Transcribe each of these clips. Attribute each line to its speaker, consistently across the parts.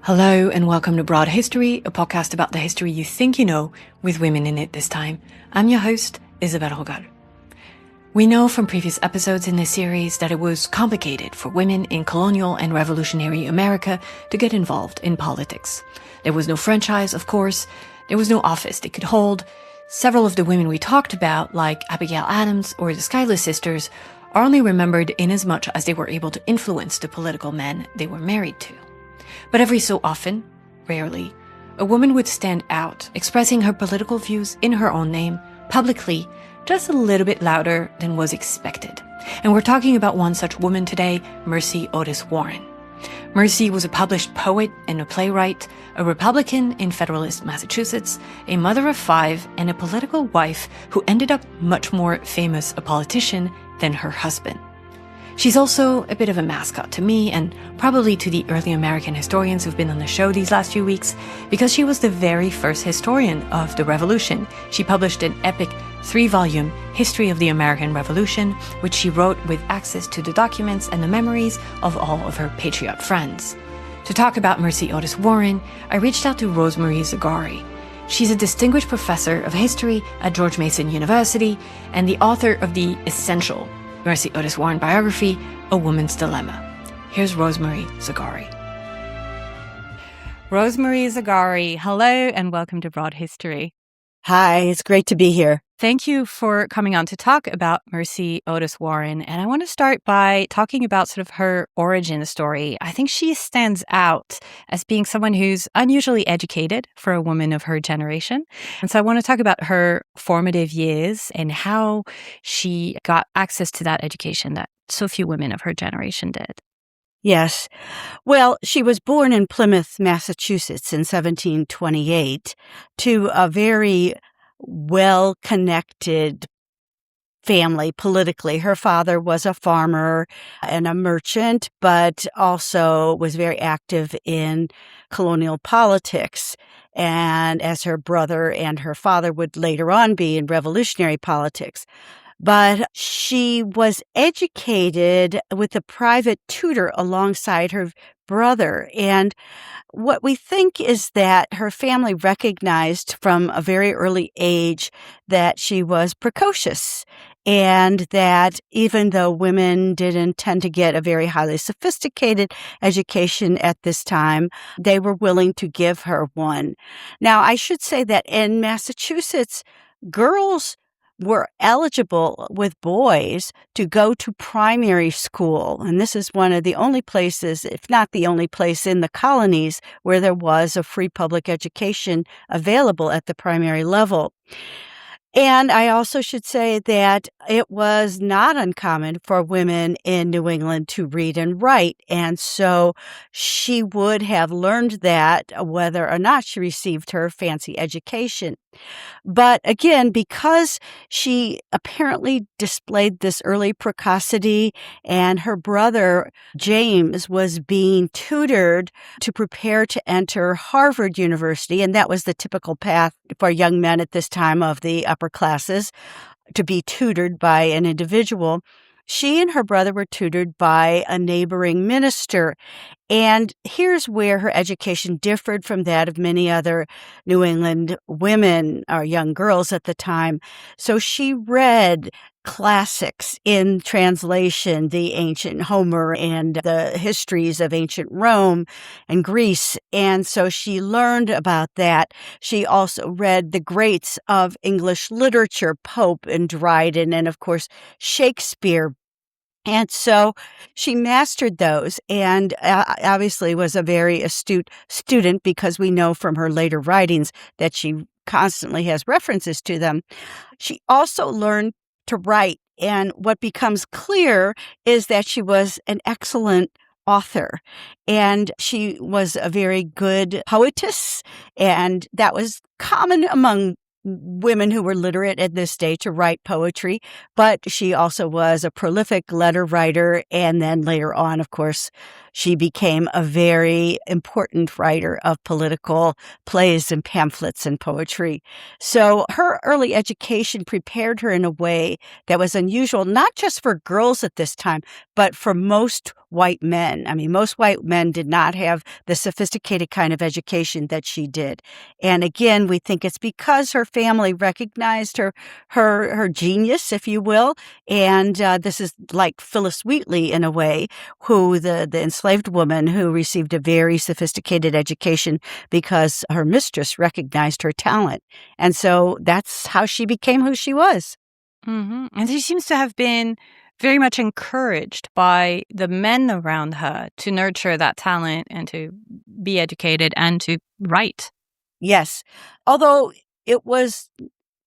Speaker 1: Hello and welcome to Broad History, a podcast about the history you think you know, with women in it this time. I'm your host, Isabel Rogal. We know from previous episodes in this series that it was complicated for women in colonial and revolutionary America to get involved in politics. There was no franchise, of course. There was no office they could hold. Several of the women we talked about, like Abigail Adams or the Schuyler sisters, are only remembered inasmuch as they were able to influence the political men they were married to. But every so often, rarely, a woman would stand out, expressing her political views in her own name, publicly, just a little bit louder than was expected. And we're talking about one such woman today, Mercy Otis Warren. Mercy was a published poet and a playwright, a Republican in Federalist Massachusetts, a mother of 5, and a political wife who ended up much more famous a politician than her husband. She's also a bit of a mascot to me and probably to the early American historians who've been on the show these last few weeks, because she was the very first historian of the Revolution. She published an epic 3-volume History of the American Revolution, which she wrote with access to the documents and the memories of all of her patriot friends. To talk about Mercy Otis Warren, I reached out to Rosemarie Zagarri. She's a distinguished professor of history at George Mason University and the author of the Essential Mercy Otis Warren biography, A Woman's Dilemma. Here's Rosemarie Zagarri. Rosemarie Zagarri, hello and welcome to Broad History.
Speaker 2: Hi, it's great to be here.
Speaker 1: Thank you for coming on to talk about Mercy Otis Warren. And I want to start by talking about sort of her origin story. I think she stands out as being someone who's unusually educated for a woman of her generation. And so I want to talk about her formative years and how she got access to that education that so few women of her generation did.
Speaker 2: Yes. Well, she was born in Plymouth, Massachusetts in 1728 to a very well-connected family politically. Her father was a farmer and a merchant, but also was very active in colonial politics. And as her brother and her father would later on be in revolutionary politics. But she was educated with a private tutor alongside her brother. And what we think is that her family recognized from a very early age that she was precocious, and that even though women didn't tend to get a very highly sophisticated education at this time, they were willing to give her one. Now, I should say that in Massachusetts, girls were eligible with boys to go to primary school. And this is one of the only places, if not the only place in the colonies, where there was a free public education available at the primary level. And I also should say that it was not uncommon for women in New England to read and write. And so she would have learned that whether or not she received her fancy education. But again, because she apparently displayed this early precocity and her brother, James, was being tutored to prepare to enter Harvard University, and that was the typical path for young men at this time of the upper classes, to be tutored by an individual. She and her brother were tutored by a neighboring minister. And here's where her education differed from that of many other New England women or young girls at the time. So she read classics in translation, the ancient Homer and the histories of ancient Rome and Greece. And so she learned about that. She also read the greats of English literature, Pope and Dryden, and of course, Shakespeare. And so she mastered those and obviously was a very astute student, because we know from her later writings that she constantly has references to them. She also learned to write, and what becomes clear is that she was an excellent author, and she was a very good poetess, and that was common among women who were literate at this day to write poetry, but she also was a prolific letter writer. And then later on, of course, she became a very important writer of political plays and pamphlets and poetry. So her early education prepared her in a way that was unusual, not just for girls at this time, But for most white men, most white men did not have the sophisticated kind of education that she did. And again, we think it's because her family recognized her genius, if you will. And this is like Phyllis Wheatley in a way, who the enslaved woman who received a very sophisticated education because her mistress recognized her talent. And so that's how she became who she was.
Speaker 1: Mm-hmm. And she seems to have been very much encouraged by the men around her to nurture that talent and to be educated and to write.
Speaker 2: Yes. Although it was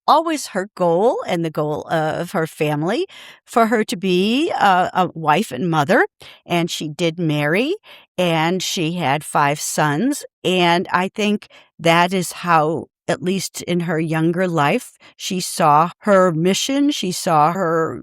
Speaker 2: always her goal and the goal of her family for her to be a wife and mother. And she did marry, and she had 5 sons. And I think that is how, at least in her younger life, she saw her mission. She saw her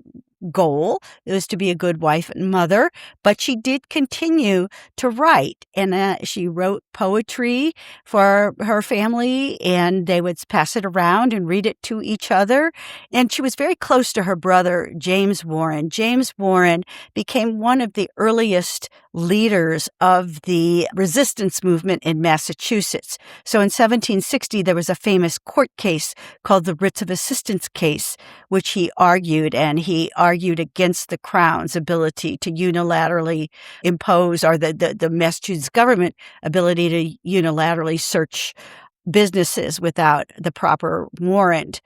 Speaker 2: goal. It was to be a good wife and mother, but she did continue to write. And she wrote poetry for her family, and they would pass it around and read it to each other. And she was very close to her brother, James Warren. James Warren became one of the earliest leaders of the resistance movement in Massachusetts. So in 1760, there was a famous court case called the Writs of Assistance case, which he argued, and he argued against the Crown's ability to unilaterally impose, or the Massachusetts government ability to unilaterally search businesses without the proper warrant.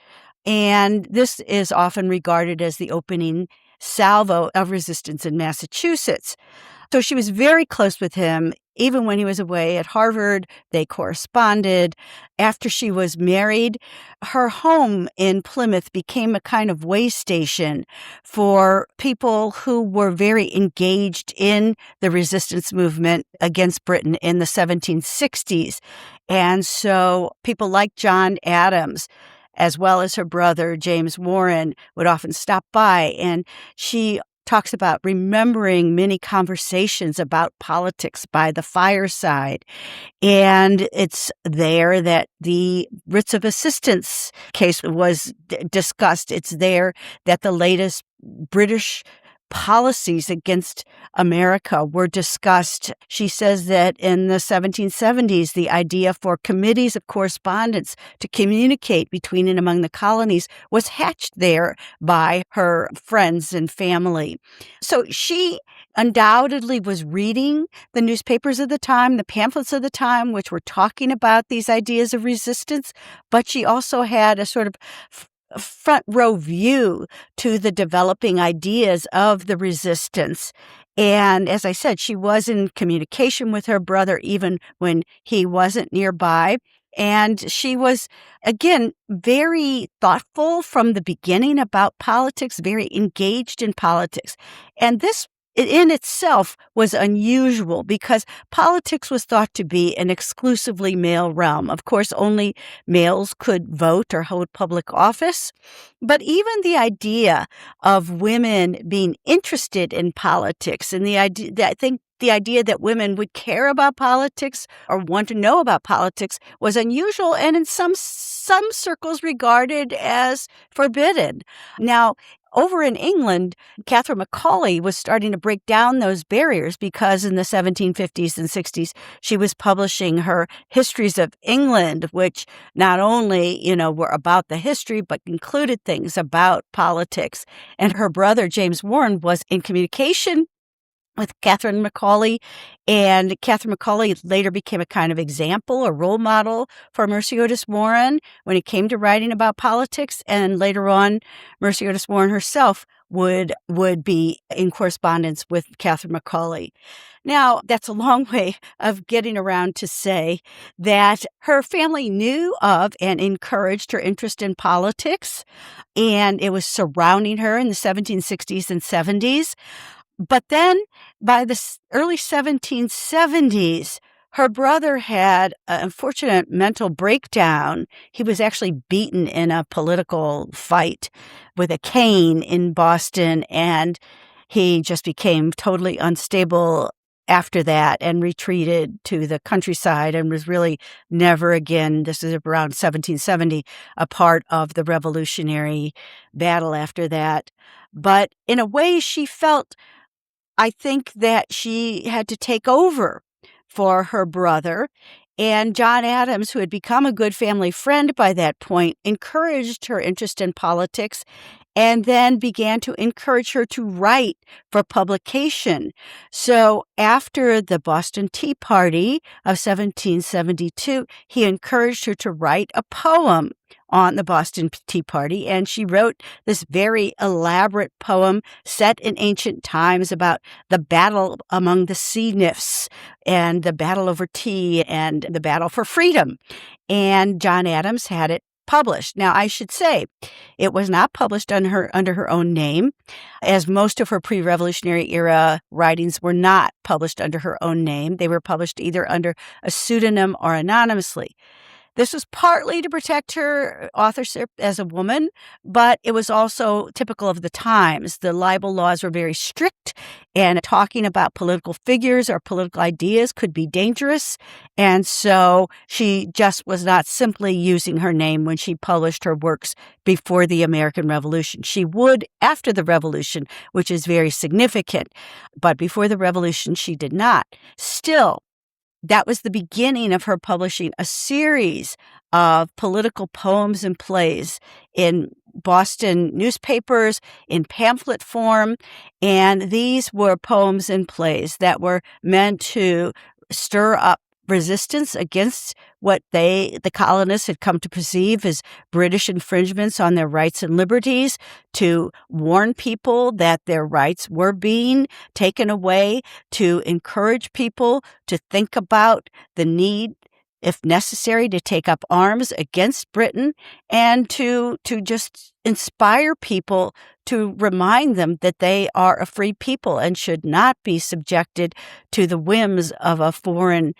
Speaker 2: And this is often regarded as the opening salvo of resistance in Massachusetts. So she was very close with him. Even when he was away at Harvard, they corresponded. After she was married, her home in Plymouth became a kind of way station for people who were very engaged in the resistance movement against Britain in the 1760s. And so people like John Adams, as well as her brother, James Warren, would often stop by. And she talks about remembering many conversations about politics by the fireside. And it's there that the Writs of Assistance case was discussed. It's there that the latest British policies against America were discussed. She says that in the 1770s, the idea for committees of correspondence to communicate between and among the colonies was hatched there by her friends and family. So she undoubtedly was reading the newspapers of the time, the pamphlets of the time, which were talking about these ideas of resistance, but she also had a sort of front row view to the developing ideas of the resistance. And as I said, she was in communication with her brother even when he wasn't nearby. And she was, again, very thoughtful from the beginning about politics, very engaged in politics. And this in itself was unusual because politics was thought to be an exclusively male realm. Of course, only males could vote or hold public office. But even the idea of women being interested in politics, and I think the idea that women would care about politics or want to know about politics was unusual and in some circles regarded as forbidden. Now, over in England, Catherine Macaulay was starting to break down those barriers because in the 1750s and 60s, she was publishing her Histories of England, which not only, were about the history, but included things about politics. And her brother, James Warren, was in communication with Catherine Macaulay, and Catherine Macaulay later became a kind of example, a role model for Mercy Otis Warren when it came to writing about politics. And later on, Mercy Otis Warren herself would be in correspondence with Catherine Macaulay. Now, that's a long way of getting around to say that her family knew of and encouraged her interest in politics, and it was surrounding her in the 1760s and 70s. But then by the early 1770s, her brother had an unfortunate mental breakdown. He was actually beaten in a political fight with a cane in Boston, and he just became totally unstable after that and retreated to the countryside and was really never again, this is around 1770, a part of the Revolutionary battle after that. But in a way, she felt I think that she had to take over for her brother. And John Adams, who had become a good family friend by that point, encouraged her interest in politics and then began to encourage her to write for publication. So after the Boston Tea Party of 1772, he encouraged her to write a poem on the Boston Tea Party, and she wrote this very elaborate poem set in ancient times about the battle among the sea nymphs and the battle over tea and the battle for freedom. And John Adams had it published. Now, I should say, it was not published under her own name, as most of her pre-Revolutionary era writings were not published under her own name. They were published either under a pseudonym or anonymously. This was partly to protect her authorship as a woman, but it was also typical of the times. The libel laws were very strict, and talking about political figures or political ideas could be dangerous. And so she just was not simply using her name when she published her works before the American Revolution. She would after the Revolution, which is very significant, but before the Revolution, she did not. Still, that was the beginning of her publishing a series of political poems and plays in Boston newspapers, in pamphlet form. And these were poems and plays that were meant to stir up resistance against what the colonists had come to perceive as British infringements on their rights and liberties, to warn people that their rights were being taken away, to encourage people to think about the need, if necessary, to take up arms against Britain, and to just inspire people, to remind them that they are a free people and should not be subjected to the whims of a foreign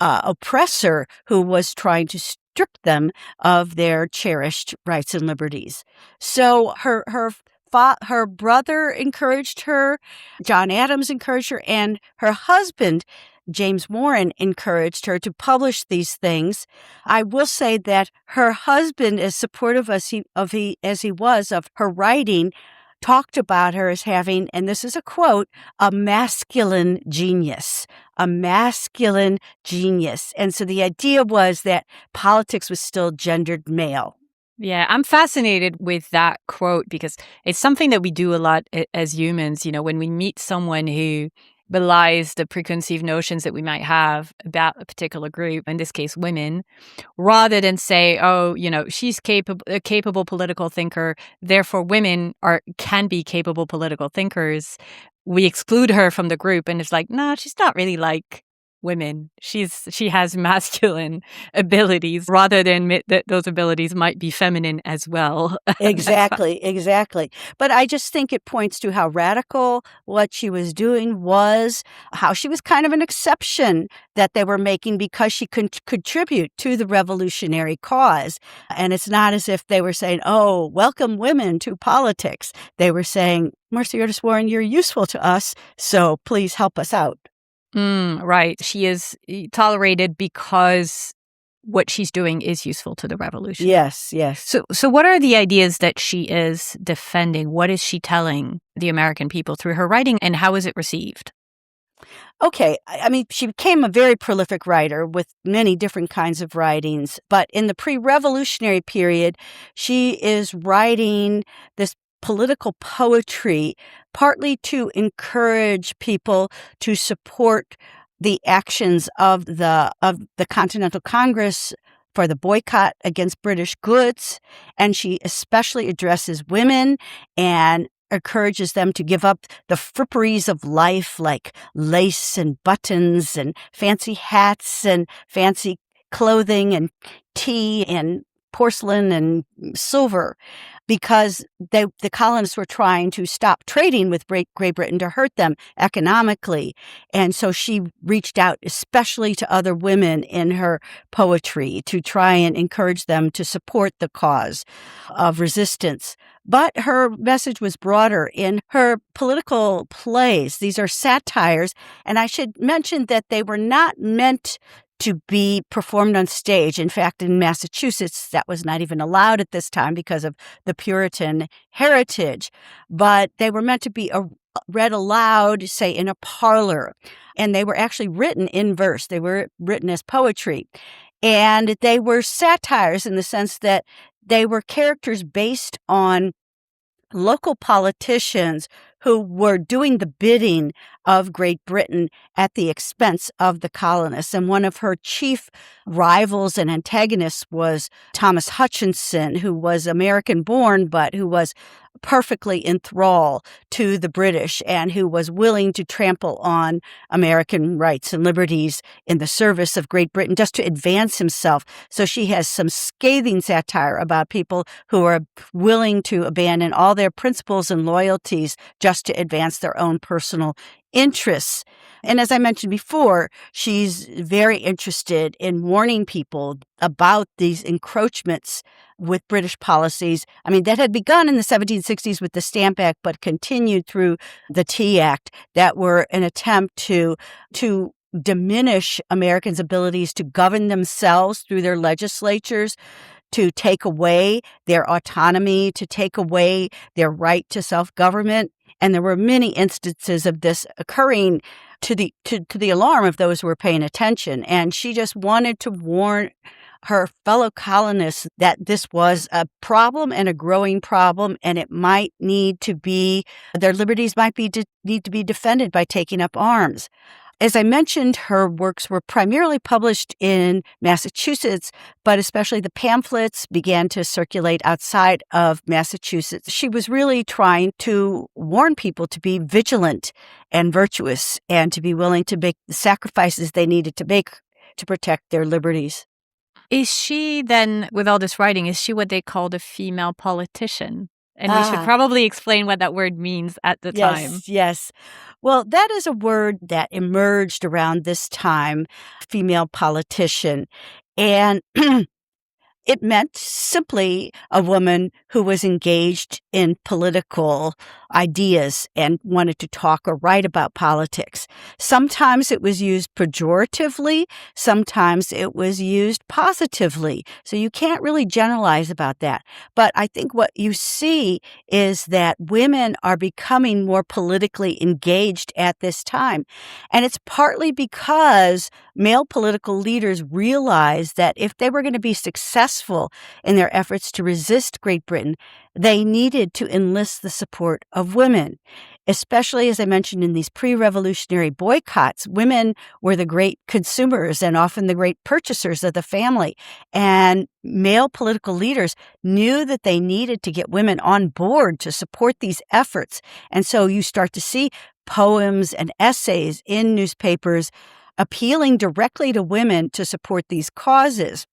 Speaker 2: oppressor who was trying to strip them of their cherished rights and liberties. So her brother encouraged her, John Adams encouraged her, and her husband, James Warren, encouraged her to publish these things. I will say that her husband, as supportive as he was of her writing, talked about her as having, and this is a quote, a masculine genius. A masculine genius. And so the idea was that politics was still gendered male.
Speaker 1: Yeah, I'm fascinated with that quote because it's something that we do a lot as humans. When we meet someone who belies the preconceived notions that we might have about a particular group, in this case, women, rather than say, oh, she's a capable political thinker, therefore women can be capable political thinkers. We exclude her from the group, and it's like, no, she's not really like women. She has masculine abilities, rather than admit that those abilities might be feminine as well.
Speaker 2: Exactly. But I just think it points to how radical what she was doing was, how she was kind of an exception that they were making because she could contribute to the revolutionary cause. And it's not as if they were saying, oh, welcome women to politics. They were saying, Mercy Otis Warren, you're useful to us, so please help us out.
Speaker 1: Right. She is tolerated because what she's doing is useful to the revolution.
Speaker 2: Yes.
Speaker 1: So what are the ideas that she is defending? What is she telling the American people through her writing, and how is it received?
Speaker 2: Okay. I mean, she became a very prolific writer with many different kinds of writings. But in the pre-revolutionary period, she is writing this political poetry, partly to encourage people to support the actions of the Continental Congress for the boycott against British goods. And she especially addresses women and encourages them to give up the fripperies of life, like lace and buttons and fancy hats and fancy clothing and tea and porcelain and silver, because the colonists were trying to stop trading with Great Britain to hurt them economically. And so she reached out especially to other women in her poetry to try and encourage them to support the cause of resistance. But her message was broader. In her political plays, these are satires, and I should mention that they were not meant to be performed on stage. In fact, in Massachusetts, that was not even allowed at this time because of the Puritan heritage. But they were meant to be read aloud, say, in a parlor. And they were actually written in verse. They were written as poetry. And they were satires in the sense that they were characters based on local politicians who were doing the bidding of Great Britain at the expense of the colonists. And one of her chief rivals and antagonists was Thomas Hutchinson, who was American-born, but who was perfectly in thrall to the British and who was willing to trample on American rights and liberties in the service of Great Britain just to advance himself. So she has some scathing satire about people who are willing to abandon all their principles and loyalties just to advance their own personal interests. And as I mentioned before, she's very interested in warning people about these encroachments with British policies. I mean, that had begun in the 1760s with the Stamp Act, but continued through the Tea Act, that were an attempt to diminish Americans' abilities to govern themselves through their legislatures, to take away their autonomy, to take away their right to self-government. And there were many instances of this occurring to the alarm of those who were paying attention. And she just wanted to warn her fellow colonists that this was a problem and a growing problem, and it might need to be, their liberties might need to be defended by taking up arms. As I mentioned, her works were primarily published in Massachusetts, but especially the pamphlets began to circulate outside of Massachusetts. She was really trying to warn people to be vigilant and virtuous and to be willing to make the sacrifices they needed to make to protect their liberties.
Speaker 1: Is she then, with all this writing, is she what they called a female politician? And we should probably explain what that word means at the time.
Speaker 2: Yes. Well, that is a word that emerged around this time, female politician. And it meant simply a woman who was engaged in political ideas and wanted to talk or write about politics. Sometimes it was used pejoratively, sometimes it was used positively. So you can't really generalize about that. But I think what you see is that women are becoming more politically engaged at this time. And it's partly because male political leaders realized that if they were going to be successful in their efforts to resist Great Britain, they needed to enlist the support of women. Especially, as I mentioned, in these pre-revolutionary boycotts, women were the great consumers and often the great purchasers of the family. And male political leaders knew that they needed to get women on board to support these efforts. And so you start to see poems and essays in newspapers appealing directly to women to support these causes.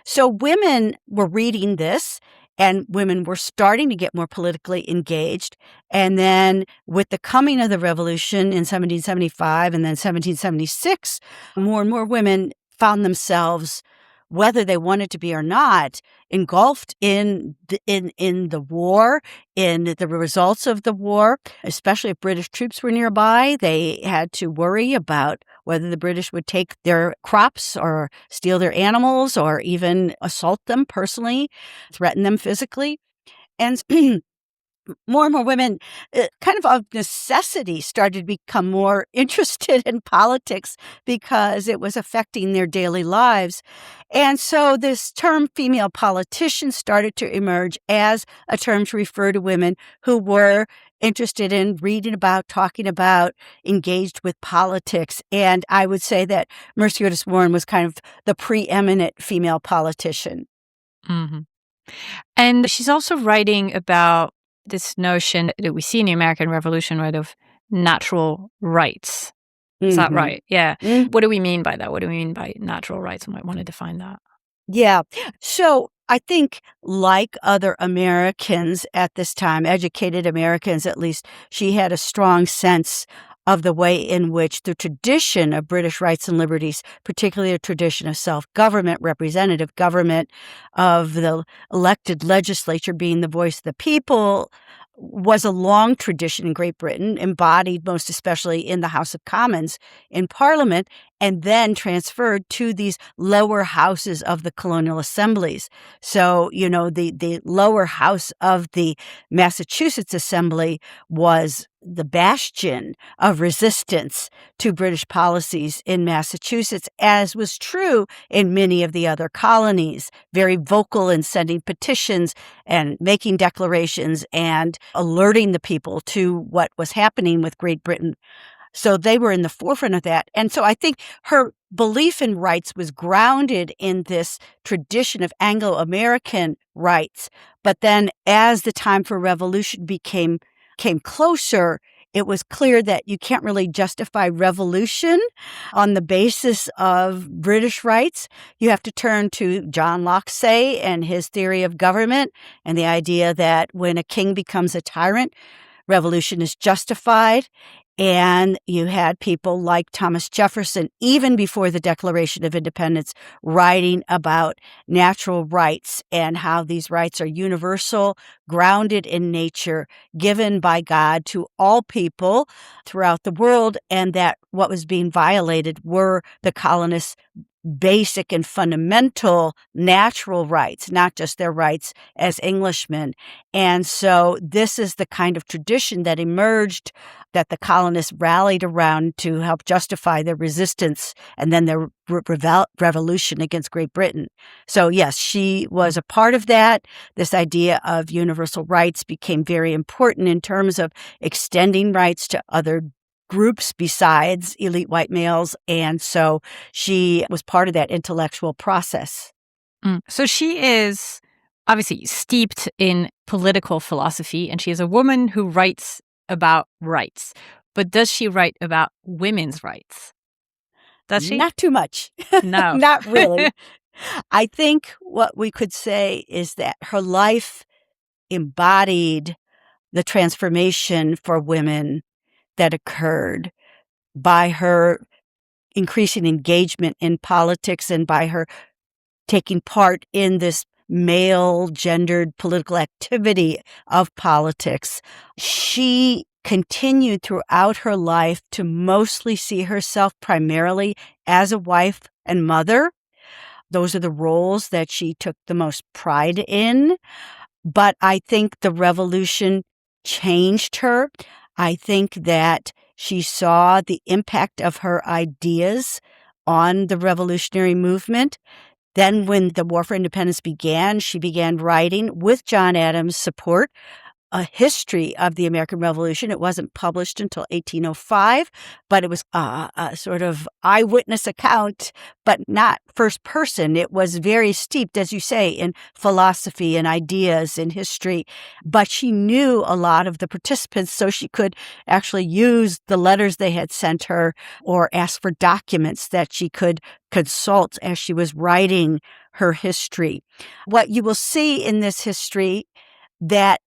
Speaker 2: So women were reading this, and women were starting to get more politically engaged. And then with the coming of the revolution in 1775 and then 1776, more and more women found themselves, whether they wanted to be or not, engulfed in the war, in the results of the war. Especially if British troops were nearby, they had to worry about whether the British would take their crops or steal their animals or even assault them personally, threaten them physically. And more and more women, kind of necessity, started to become more interested in politics because it was affecting their daily lives. And so this term female politician started to emerge as a term to refer to women who were interested in reading about, talking about, engaged with politics. And I would say that Mercy Otis Warren was kind of the preeminent female politician.
Speaker 1: Mm-hmm. And she's also writing about this notion that we see in the American Revolution, right, of natural rights. Is that right? Yeah. Mm-hmm. What do we mean by that? What do we mean by natural rights? I might want to define that.
Speaker 2: Yeah. So I think, like other Americans at this time, educated Americans at least, she had a strong sense of the way in which the tradition of British rights and liberties, particularly a tradition of self-government, representative government, of the elected legislature being the voice of the people, was a long tradition in Great Britain, embodied most especially in the House of Commons in Parliament, and then transferred to these lower houses of the colonial assemblies. So, the lower house of the Massachusetts Assembly was the bastion of resistance to British policies in Massachusetts, as was true in many of the other colonies, very vocal in sending petitions and making declarations and alerting the people to what was happening with Great Britain. So they were in the forefront of that. And so I think her belief in rights was grounded in this tradition of Anglo-American rights. But then as the time for revolution came closer, it was clear that you can't really justify revolution on the basis of British rights. You have to turn to John Locke and his theory of government and the idea that when a king becomes a tyrant, revolution is justified. And you had people like Thomas Jefferson, even before the Declaration of Independence, writing about natural rights and how these rights are universal, grounded in nature, given by God to all people throughout the world, and that what was being violated were the colonists' basic and fundamental natural rights, not just their rights as Englishmen. And so this is the kind of tradition that emerged, that the colonists rallied around to help justify their resistance and then their revolution against Great Britain. So yes, she was a part of that. This idea of universal rights became very important in terms of extending rights to other groups besides elite white males. And so she was part of that intellectual process.
Speaker 1: So she is obviously steeped in political philosophy, and she is a woman who writes about rights. But does she write about women's rights? Does she?
Speaker 2: Not too much.
Speaker 1: No.
Speaker 2: Not really. I think what we could say is that her life embodied the transformation for women that occurred by her increasing engagement in politics and by her taking part in this male-gendered political activity of politics. She continued throughout her life to mostly see herself primarily as a wife and mother. Those are the roles that she took the most pride in. But I think the revolution changed her. I think that she saw the impact of her ideas on the revolutionary movement. Then when the War for Independence began, she began writing, with John Adams' support, a history of the American Revolution. It wasn't published until 1805, but it was a sort of eyewitness account, but not first person. It was very steeped, as you say, in philosophy and ideas and history. But she knew a lot of the participants, so she could actually use the letters they had sent her or ask for documents that she could consult as she was writing her history. What you will see in this history that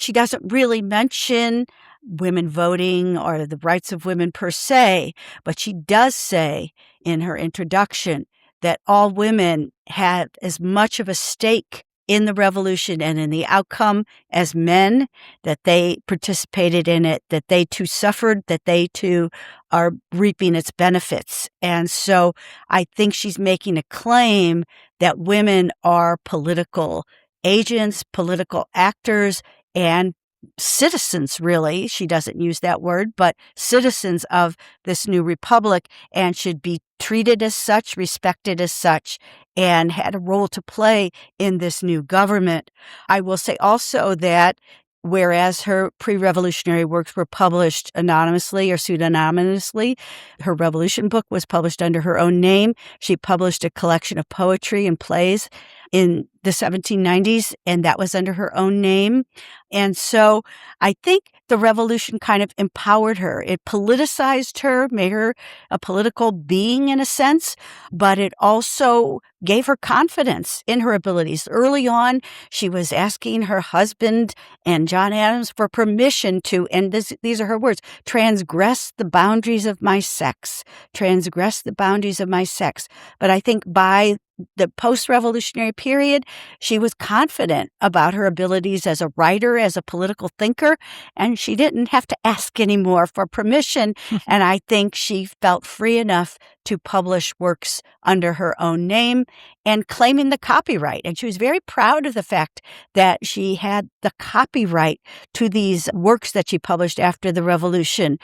Speaker 2: she doesn't really mention women voting or the rights of women per se, but she does say in her introduction that all women had as much of a stake in the revolution and in the outcome as men, that they participated in it, that they too suffered, that they too are reaping its benefits. And so I think she's making a claim that women are political agents, political actors, and citizens, really. She doesn't use that word, but citizens of this new republic, and should be treated as such, respected as such, and had a role to play in this new government. I will say also that whereas her pre-revolutionary works were published anonymously or pseudonymously, her revolution book was published under her own name. She published a collection of poetry and plays in the 1790s, and that was under her own name. And so I think the revolution kind of empowered her. It politicized her, made her a political being in a sense, but it also gave her confidence in her abilities. Early on, she was asking her husband and John Adams for permission to, and these are her words, transgress the boundaries of my sex, transgress the boundaries of my sex. But I think by the post-revolutionary period, she was confident about her abilities as a writer, as a political thinker, and she didn't have to ask anymore for permission. And I think she felt free enough to publish works under her own name and claiming the copyright. And she was very proud of the fact that she had the copyright to these works that she published after the revolution.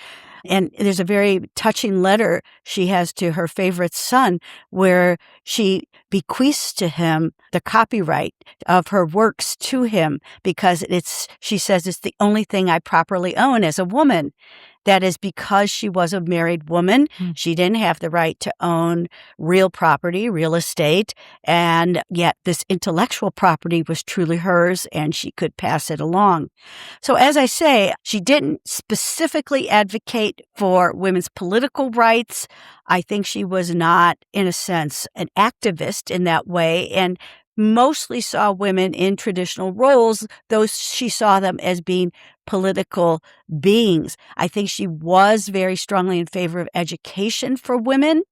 Speaker 2: And there's a very touching letter she has to her favorite son where she bequeaths to him the copyright of her works to him because she says it's the only thing I properly own as a woman. That is because she was a married woman. She didn't have the right to own real property, real estate, and yet this intellectual property was truly hers and she could pass it along. So as I say, she didn't specifically advocate for women's political rights. I think she was not, in a sense, an activist in that way and mostly saw women in traditional roles, though she saw them as being political beings. I think she was very strongly in favor of education for women.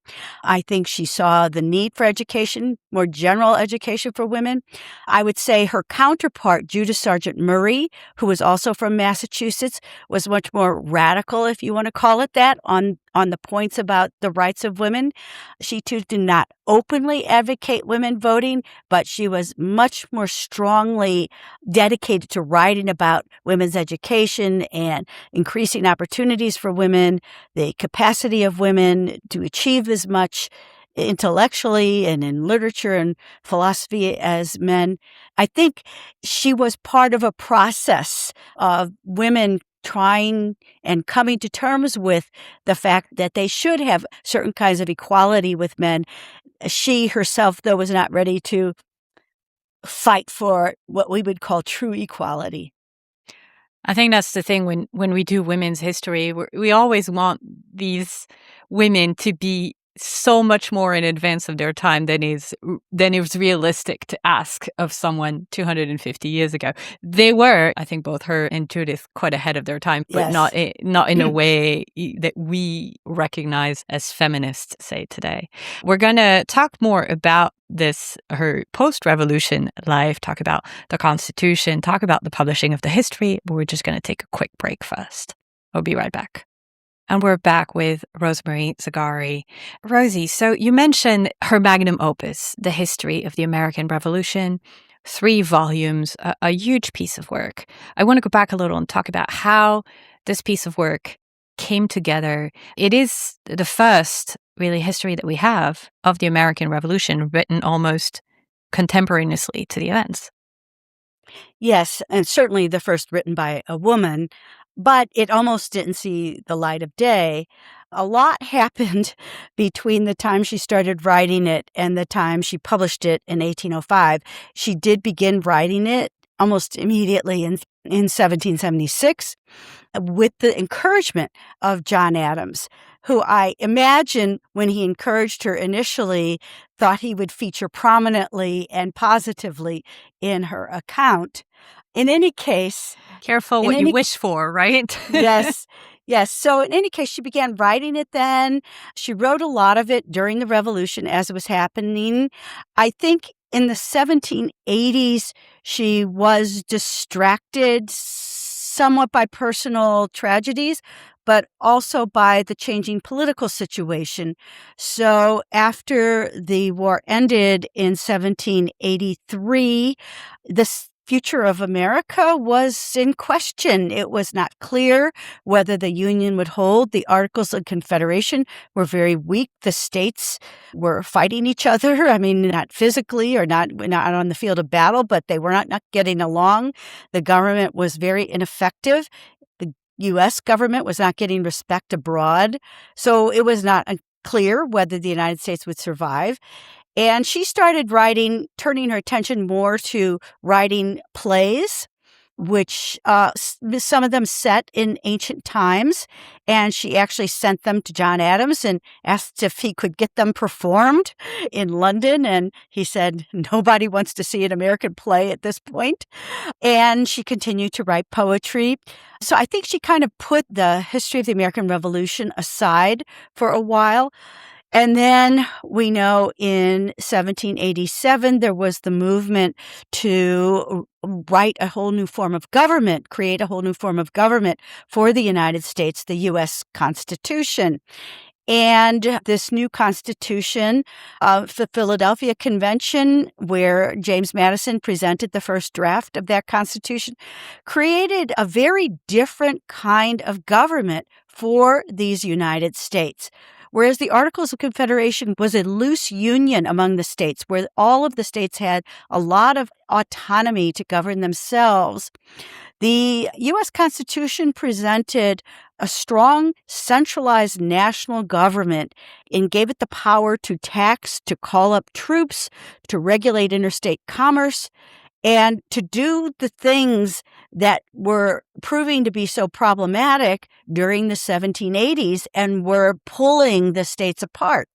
Speaker 2: I think she saw the need for education, more general education for women. I would say her counterpart, Judith Sargent Murray, who was also from Massachusetts, was much more radical, if you want to call it that, on the points about the rights of women. She too did not openly advocate women voting, but she was much more strongly dedicated to writing about women's education and increasing opportunities for women, the capacity of women to achieve as much intellectually and in literature and philosophy as men. I think she was part of a process of women trying and coming to terms with the fact that they should have certain kinds of equality with men. She herself, though, was not ready to fight for what we would call true equality.
Speaker 1: I think that's the thing when we do women's history, we always want these women to be so much more in advance of their time than is realistic to ask of someone 250 years ago. They were, I think, both her and Judith quite ahead of their time, but
Speaker 2: Yes.
Speaker 1: not in a way that we recognize as feminists, say, today. We're going to talk more about her post-revolution life, talk about the Constitution, talk about the publishing of the history, but we're just going to take a quick break first. We'll be right back. And we're back with Rosemarie Zagarri. Rosie, so you mentioned her magnum opus, The History of the American Revolution, 3 volumes, a huge piece of work. I want to go back a little and talk about how this piece of work came together. It is the first, really, history that we have of the American Revolution written almost contemporaneously to the events.
Speaker 2: Yes, and certainly the first written by a woman, but it almost didn't see the light of day. A lot happened between the time she started writing it and the time she published it in 1805. She did begin writing it almost immediately in 1776 with the encouragement of John Adams, who I imagine when he encouraged her initially thought he would feature prominently and positively in her account. In any case...
Speaker 1: Careful what you wish for, right?
Speaker 2: Yes. So in any case, she began writing it then. She wrote a lot of it during the Revolution as it was happening. I think in the 1780s, she was distracted somewhat by personal tragedies, but also by the changing political situation. So after the war ended in 1783, the future of America was in question. It was not clear whether the Union would hold. The Articles of Confederation were very weak. The states were fighting each other. I mean, not physically or not on the field of battle, but they were not getting along. The government was very ineffective. The U.S. government was not getting respect abroad. So it was not clear whether the United States would survive. And she started turning her attention more to writing plays, which some of them set in ancient times. And she actually sent them to John Adams and asked if he could get them performed in London. And he said, nobody wants to see an American play at this point. And she continued to write poetry. So I think she kind of put the history of the American Revolution aside for a while. And then we know in 1787, there was the movement to write a whole new form of government, create a whole new form of government for the United States, the U.S. Constitution. And this new Constitution of the Philadelphia Convention, where James Madison presented the first draft of that Constitution, created a very different kind of government for these United States. Whereas the Articles of Confederation was a loose union among the states, where all of the states had a lot of autonomy to govern themselves, the U.S. Constitution presented a strong, centralized national government and gave it the power to tax, to call up troops, to regulate interstate commerce, and to do the things that were proving to be so problematic during the 1780s and were pulling the states apart.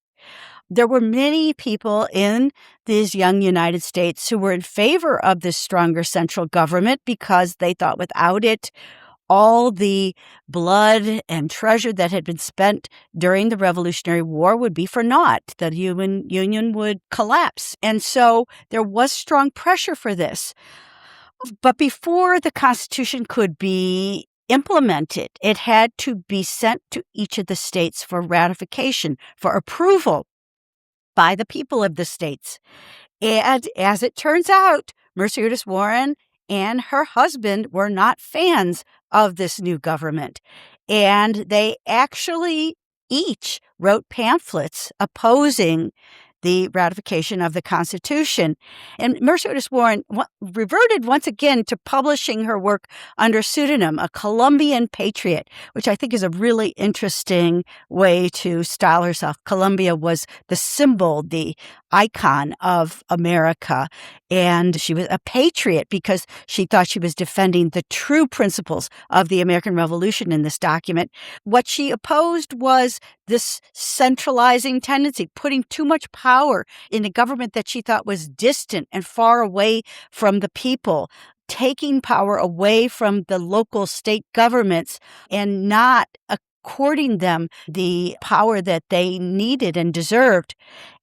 Speaker 2: There were many people in these young United States who were in favor of this stronger central government because they thought without it, all the blood and treasure that had been spent during the Revolutionary War would be for naught. The Union would collapse. And so there was strong pressure for this. But before the Constitution could be implemented, it had to be sent to each of the states for ratification, for approval by the people of the states. And as it turns out, Mercy Otis Warren and her husband were not fans of this new government. And they actually each wrote pamphlets opposing the ratification of the Constitution. And Mercy Otis Warren reverted once again to publishing her work under pseudonym, a Columbian patriot, which I think is a really interesting way to style herself. Columbia was the symbol, the icon of America. And she was a patriot because she thought she was defending the true principles of the American Revolution in this document. What she opposed was this centralizing tendency, putting too much power in a government that she thought was distant and far away from the people, taking power away from the local state governments and not according them the power that they needed and deserved.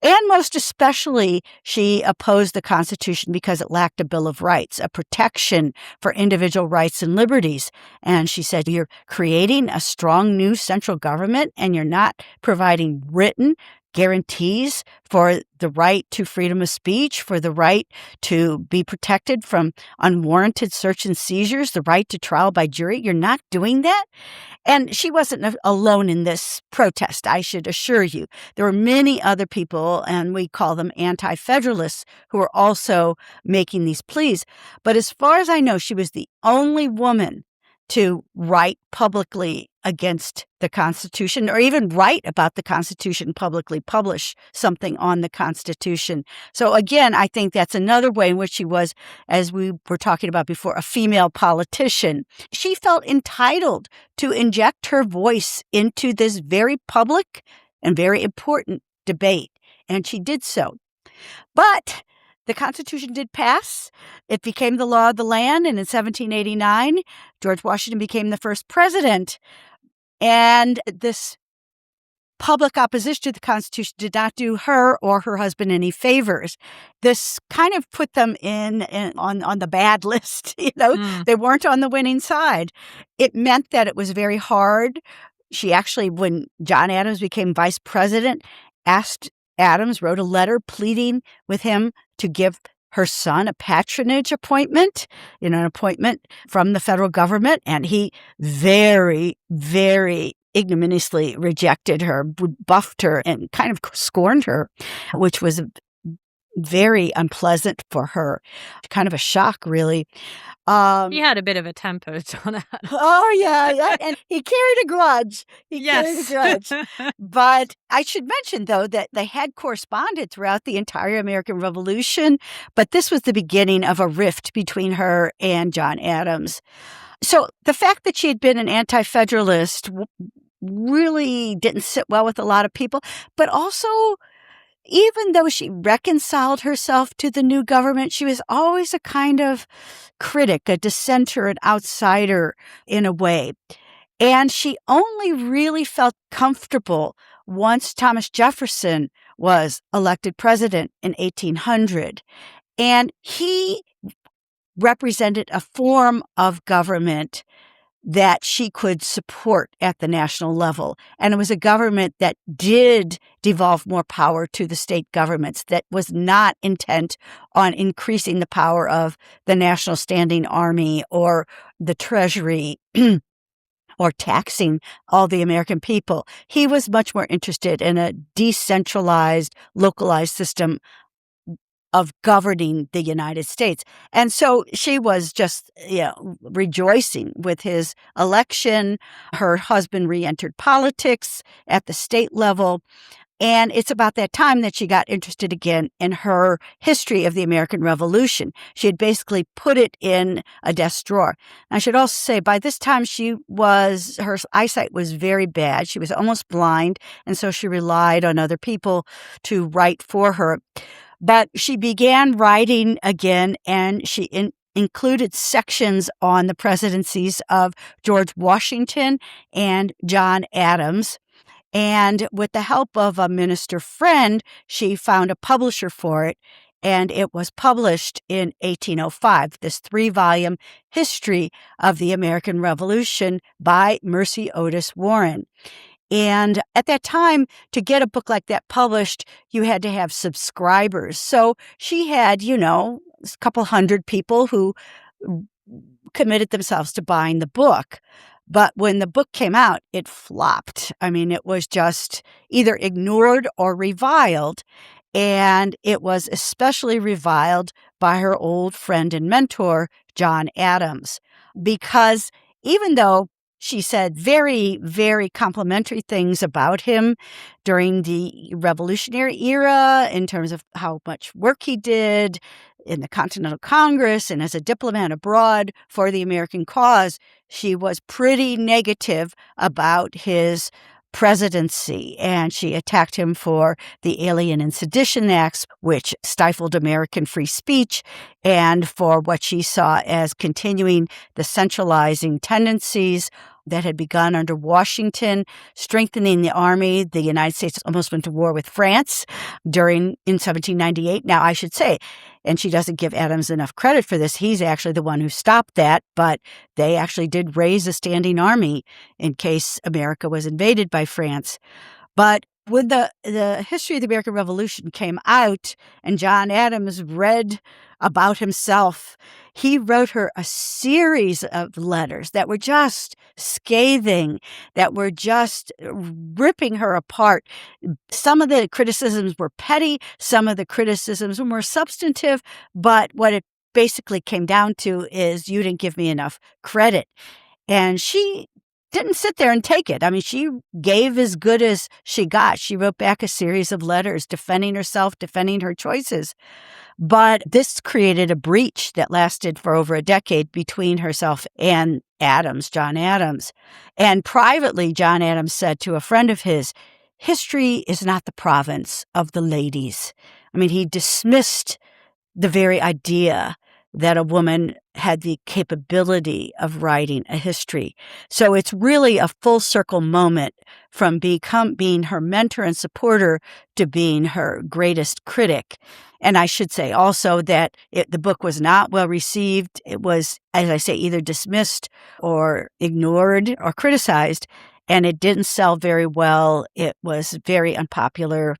Speaker 2: And most especially, she opposed the Constitution because it lacked a Bill of Rights, a protection for individual rights and liberties. And she said, you're creating a strong new central government and you're not providing written guarantees for the right to freedom of speech, for the right to be protected from unwarranted search and seizures, the right to trial by jury. You're not doing that. And she wasn't alone in this protest, I should assure you. There were many other people, and we call them anti-federalists, who were also making these pleas. But as far as I know, she was the only woman to write publicly against the Constitution, or even write about the Constitution, publicly publish something on the Constitution. So again, I think that's another way in which she was, as we were talking about before, a female politician. She felt entitled to inject her voice into this very public and very important debate, and she did so. But the Constitution did pass. It became the law of the land, and in 1789, George Washington became the first president. And this public opposition to the Constitution did not do her or her husband any favors. This kind of put them on the bad list. They weren't on the winning side. It meant that it was very hard. She actually, when John Adams became vice president, wrote a letter pleading with him to give her son a patronage appointment, an appointment from the federal government. And he very, very ignominiously rejected her, buffed her, and kind of scorned her, which was very unpleasant for her. Kind of a shock, really.
Speaker 1: He had a bit of a temper, John Adams.
Speaker 2: Oh, yeah. And he carried a grudge. But I should mention, though, that they had corresponded throughout the entire American Revolution, but this was the beginning of a rift between her and John Adams. So the fact that she had been an anti-federalist really didn't sit well with a lot of people, but also, even though she reconciled herself to the new government, she was always a kind of critic, a dissenter, an outsider in a way. And she only really felt comfortable once Thomas Jefferson was elected president in 1800. And he represented a form of government that she could support at the national level. And it was a government that did devolve more power to the state governments, that was not intent on increasing the power of the National Standing Army or the Treasury or taxing all the American people. He was much more interested in a decentralized, localized system of governing the United States. And so she was just, rejoicing with his election. Her husband re-entered politics at the state level. And it's about that time that she got interested again in her history of the American Revolution. She had basically put it in a desk drawer. I should also say, by this time, her eyesight was very bad. She was almost blind. And so she relied on other people to write for her. But she began writing again, and she included sections on the presidencies of George Washington and John Adams. And with the help of a minister friend, she found a publisher for it, and it was published in 1805, this 3-volume history of the American Revolution by Mercy Otis Warren. And at that time, to get a book like that published, you had to have subscribers. So she had, a couple hundred people who committed themselves to buying the book. But when the book came out, it flopped. I mean, it was just either ignored or reviled. And it was especially reviled by her old friend and mentor, John Adams, because even though she said very, very complimentary things about him during the Revolutionary era in terms of how much work he did in the Continental Congress and as a diplomat abroad for the American cause, she was pretty negative about his presidency, and she attacked him for the Alien and Sedition Acts, which stifled American free speech, and for what she saw as continuing the centralizing tendencies that had begun under Washington, strengthening the army. The United States almost went to war with France in 1798. Now, I should say, and she doesn't give Adams enough credit for this, he's actually the one who stopped that, but they actually did raise a standing army in case America was invaded by France. But when the history of the American Revolution came out and John Adams read about himself, he wrote her a series of letters that were just scathing, that were just ripping her apart. Some of the criticisms were petty, some of the criticisms were more substantive, but what it basically came down to is, you didn't give me enough credit. And she didn't sit there and take it. I mean, she gave as good as she got. She wrote back a series of letters defending herself, defending her choices. But this created a breach that lasted for over a decade between herself and Adams, John Adams. And privately, John Adams said to a friend of his, "History is not the province of the ladies." I mean, he dismissed the very idea that a woman had the capability of writing a history. So it's really a full circle moment from being her mentor and supporter to being her greatest critic. And I should say also that the book was not well received. It was, as I say, either dismissed or ignored or criticized, and it didn't sell very well. It was very unpopular,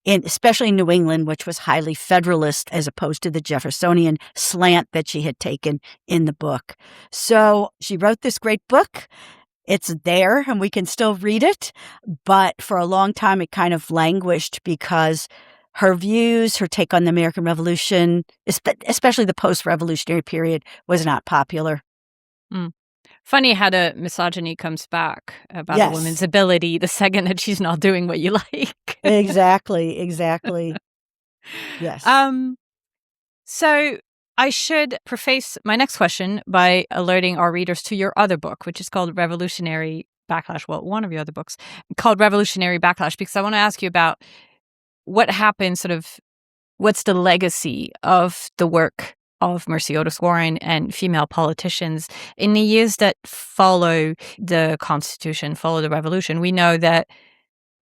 Speaker 2: especially in New England, which was highly Federalist as opposed to the Jeffersonian slant that she had taken in the book. So she wrote this great book. It's there and we can still read it, but for a long time it kind of languished because her views, her take on the American Revolution, especially the post-revolutionary period, was not popular.
Speaker 1: Mm. Funny how the misogyny comes back about
Speaker 2: Yes.
Speaker 1: a woman's ability the second that she's not doing what you like.
Speaker 2: Exactly. Yes.
Speaker 1: So I should preface my next question by alerting our readers to your other book, which is called Revolutionary Backlash. Well, one of your other books called Revolutionary Backlash, because I want to ask you about what happened, what's the legacy of the work of Mercy Otis Warren and female politicians in the years that follow the Constitution, follow the Revolution. We know that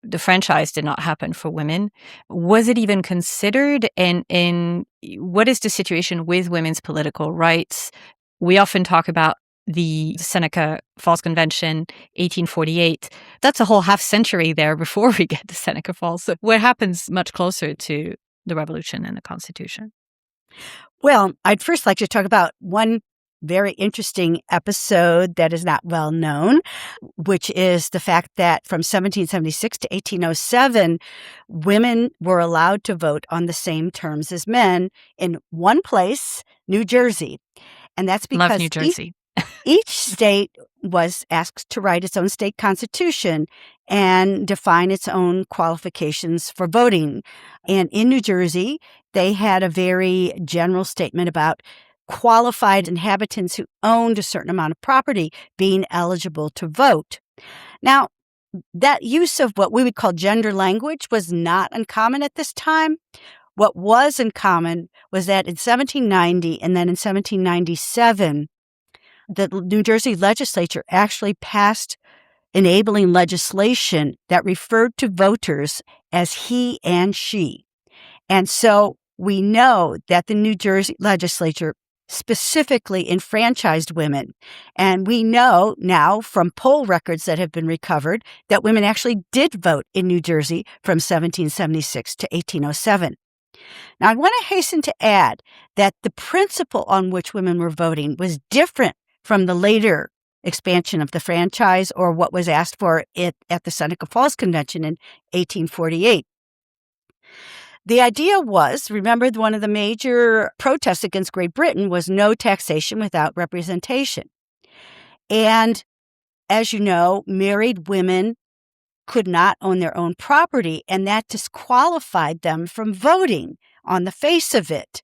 Speaker 1: the franchise did not happen for women. Was it even considered? And what is the situation with women's political rights? We often talk about the Seneca Falls Convention, 1848. That's a whole half century there before we get to Seneca Falls. So what happens much closer to the revolution and the Constitution?
Speaker 2: Well, I'd first like to talk about one very interesting episode that is not well known, which is the fact that from 1776 to 1807, women were allowed to vote on the same terms as men in one place, New Jersey. And that's because
Speaker 1: Love New Jersey.
Speaker 2: Each state was asked to write its own state constitution and define its own qualifications for voting. And in New Jersey, they had a very general statement about qualified inhabitants who owned a certain amount of property being eligible to vote. Now, that use of what we would call gender language was not uncommon at this time. What was uncommon was that in 1790 and then in 1797, the New Jersey legislature actually passed enabling legislation that referred to voters as he and she. And so we know that the New Jersey legislature specifically enfranchised women. And we know now from poll records that have been recovered that women actually did vote in New Jersey from 1776 to 1807. Now, I want to hasten to add that the principle on which women were voting was different from the later expansion of the franchise or what was asked for at the Seneca Falls Convention in 1848. The idea was, remember, one of the major protests against Great Britain was no taxation without representation. And as you know, married women could not own their own property, and that disqualified them from voting on the face of it.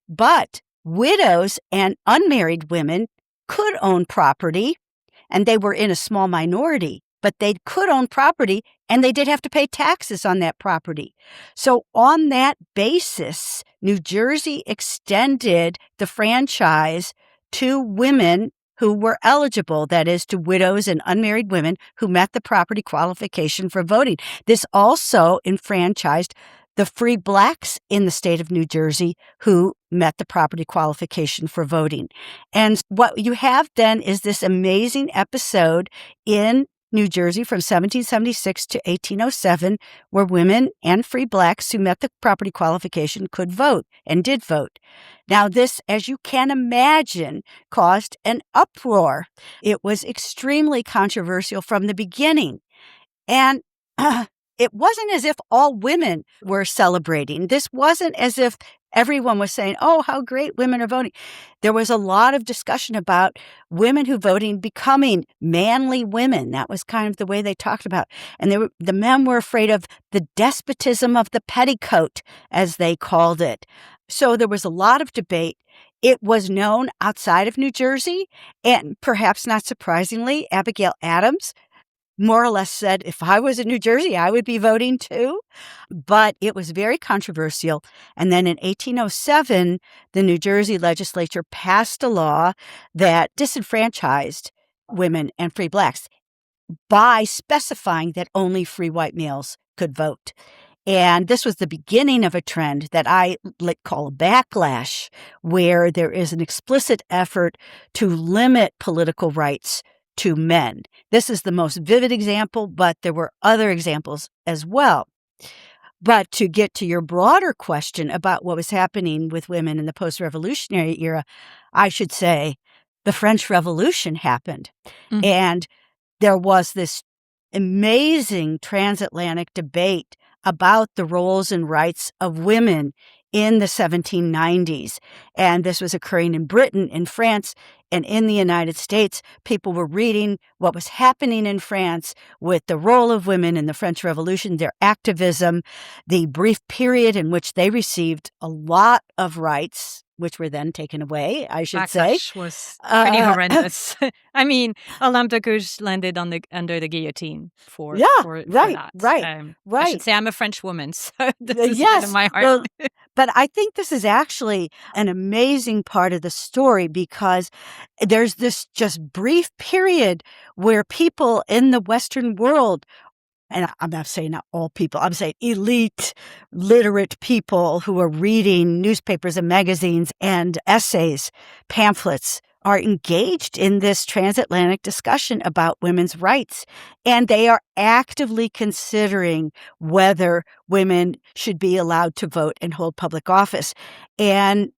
Speaker 2: But widows and unmarried women could own property, and they were in a small minority, but they could own property, and they did have to pay taxes on that property. So on that basis, New Jersey extended the franchise to women who were eligible, that is, to widows and unmarried women who met the property qualification for voting. This also enfranchised the free blacks in the state of New Jersey who met the property qualification for voting. And what you have then is this amazing episode in New Jersey from 1776 to 1807, where women and free blacks who met the property qualification could vote and did vote. Now, this, as you can imagine, caused an uproar. It was extremely controversial from the beginning. And it wasn't as if all women were celebrating. This wasn't as if everyone was saying, oh, how great women are voting. There was a lot of discussion about women who voting becoming manly women. That was kind of the way they talked about it. And the men were afraid of the despotism of the petticoat, as they called it. So there was a lot of debate. It was known outside of New Jersey, and perhaps not surprisingly, Abigail Adams more or less said, if I was in New Jersey, I would be voting too. But it was very controversial. And then in 1807, the New Jersey legislature passed a law that disenfranchised women and free blacks by specifying that only free white males could vote. And this was the beginning of a trend that I call a backlash, where there is an explicit effort to limit political rights to men. This is the most vivid example, but there were other examples as well. But to get to your broader question about what was happening with women in the post-revolutionary era, I should say the French Revolution happened. Mm-hmm. And there was this amazing transatlantic debate about the roles and rights of women in the 1790s. And this was occurring in Britain, in France, and in the United States. People were reading what was happening in France with the role of women in the French Revolution, their activism, the brief period in which they received a lot of rights, which were then taken away, I should say.
Speaker 1: Backlash was pretty horrendous. I mean, Olympe de Gouges landed under the guillotine for that.
Speaker 2: Right.
Speaker 1: I should say I'm a French woman, so this is in my heart.
Speaker 2: Well, but I think this is actually an amazing part of the story, because there's this just brief period where people in the Western world and I'm not saying not all people, I'm saying elite, literate people who are reading newspapers and magazines and essays, pamphlets, are engaged in this transatlantic discussion about women's rights. And they are actively considering whether women should be allowed to vote and hold public office. And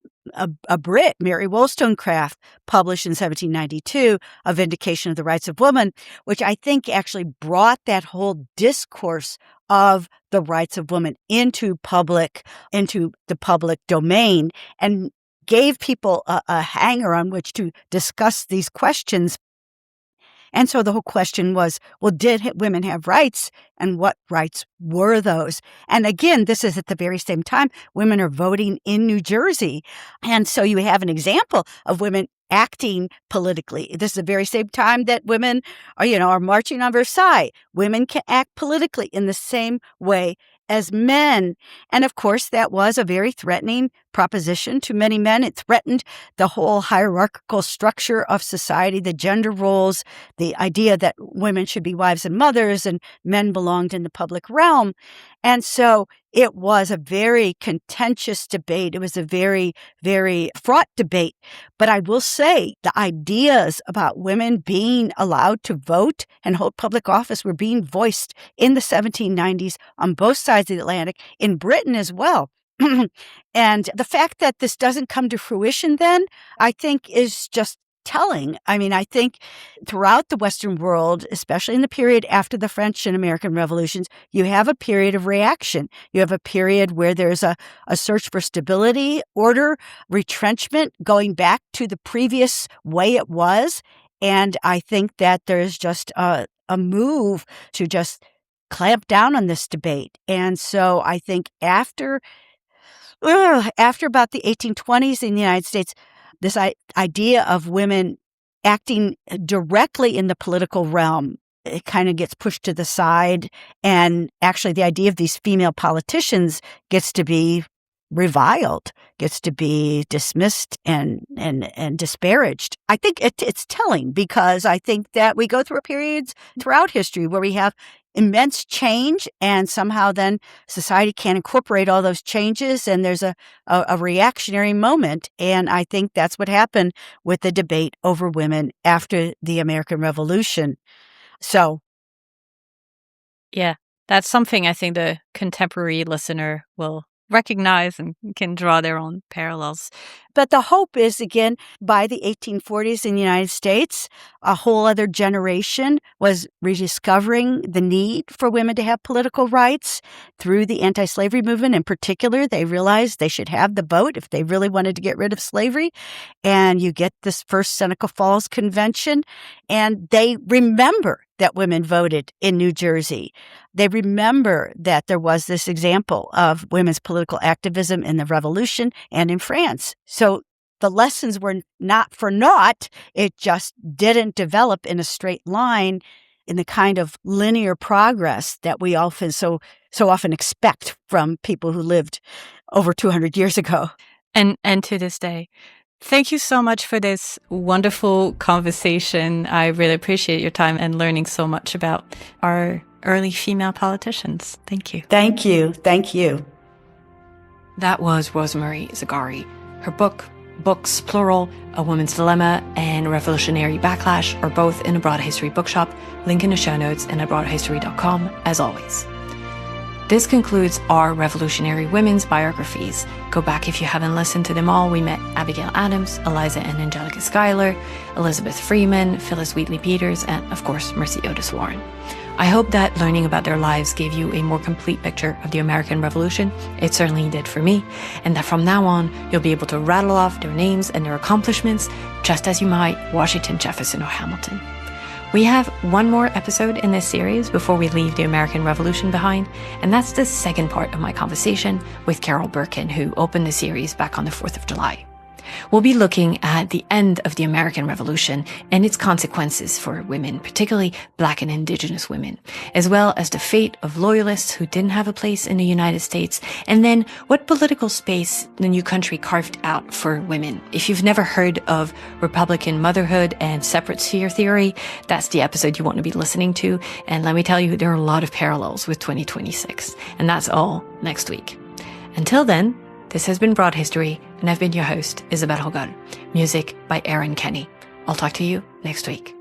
Speaker 2: a Brit, Mary Wollstonecraft, published in 1792, A Vindication of the Rights of Woman, which I think actually brought that whole discourse of the rights of women into the public domain, and gave people a hanger on which to discuss these questions. And so the whole question was, well, did women have rights, and what rights were those? And again, this is at the very same time women are voting in New Jersey. And so you have an example of women acting politically. This is the very same time that women are marching on Versailles. Women can act politically in the same way as men. And of course, that was a very threatening proposition to many men. It threatened the whole hierarchical structure of society, the gender roles, the idea that women should be wives and mothers and men belonged in the public realm. And so it was a very contentious debate. It was a very, very fraught debate. But I will say the ideas about women being allowed to vote and hold public office were being voiced in the 1790s on both sides of the Atlantic, in Britain as well. And the fact that this doesn't come to fruition then, I think, is just telling. I mean, I think throughout the Western world, especially in the period after the French and American revolutions, you have a period of reaction. You have a period where there's a search for stability, order, retrenchment, going back to the previous way it was. And I think that there's just a move to just clamp down on this debate. And so I think after about the 1820s in the United States, this idea of women acting directly in the political realm, it kind of gets pushed to the side. And actually the idea of these female politicians gets to be reviled, gets to be dismissed and disparaged. I think it's telling, because I think that we go through periods throughout history where we have immense change, and somehow then society can't incorporate all those changes, and there's a reactionary moment. And I think that's what happened with the debate over women after the American Revolution. So,
Speaker 1: yeah, that's something I think the contemporary listener will recognize and can draw their own parallels.
Speaker 2: But the hope is, again, by the 1840s in the United States, a whole other generation was rediscovering the need for women to have political rights through the anti-slavery movement. In particular, they realized they should have the vote if they really wanted to get rid of slavery. And you get this first Seneca Falls Convention, and they remember that women voted in New Jersey. They remember that there was this example of women's political activism in the Revolution and in France. So the lessons were not for naught. It just didn't develop in a straight line in the kind of linear progress that we often so often expect from people who lived over 200 years ago.
Speaker 1: And to this day. Thank you so much for this wonderful conversation. I really appreciate your time and learning so much about our early female politicians. Thank you.
Speaker 2: Thank you. Thank you.
Speaker 1: That was Rosemarie Zagarri. Her books, plural, A Woman's Dilemma and Revolutionary Backlash are both in a Broad History bookshop. Link in the show notes and at broadhistory.com, as always. This concludes our Revolutionary Women's biographies. Go back if you haven't listened to them all. We met Abigail Adams, Eliza and Angelica Schuyler, Elizabeth Freeman, Phyllis Wheatley Peters, and of course, Mercy Otis Warren. I hope that learning about their lives gave you a more complete picture of the American Revolution. It certainly did for me, and that from now on, you'll be able to rattle off their names and their accomplishments, just as you might Washington, Jefferson, or Hamilton. We have one more episode in this series before we leave the American Revolution behind, and that's the second part of my conversation with Carol Birkin, who opened the series back on the 4th of July. We'll be looking at the end of the American Revolution and its consequences for women, particularly Black and Indigenous women, as well as the fate of loyalists who didn't have a place in the United States, and then what political space the new country carved out for women. If you've never heard of Republican motherhood and separate sphere theory, that's the episode you want to be listening to. And let me tell you, there are a lot of parallels with 2026. And that's all next week. Until then, this has been Broad History, and I've been your host, Isabel Hogal. Music by Aaron Kenny. I'll talk to you next week.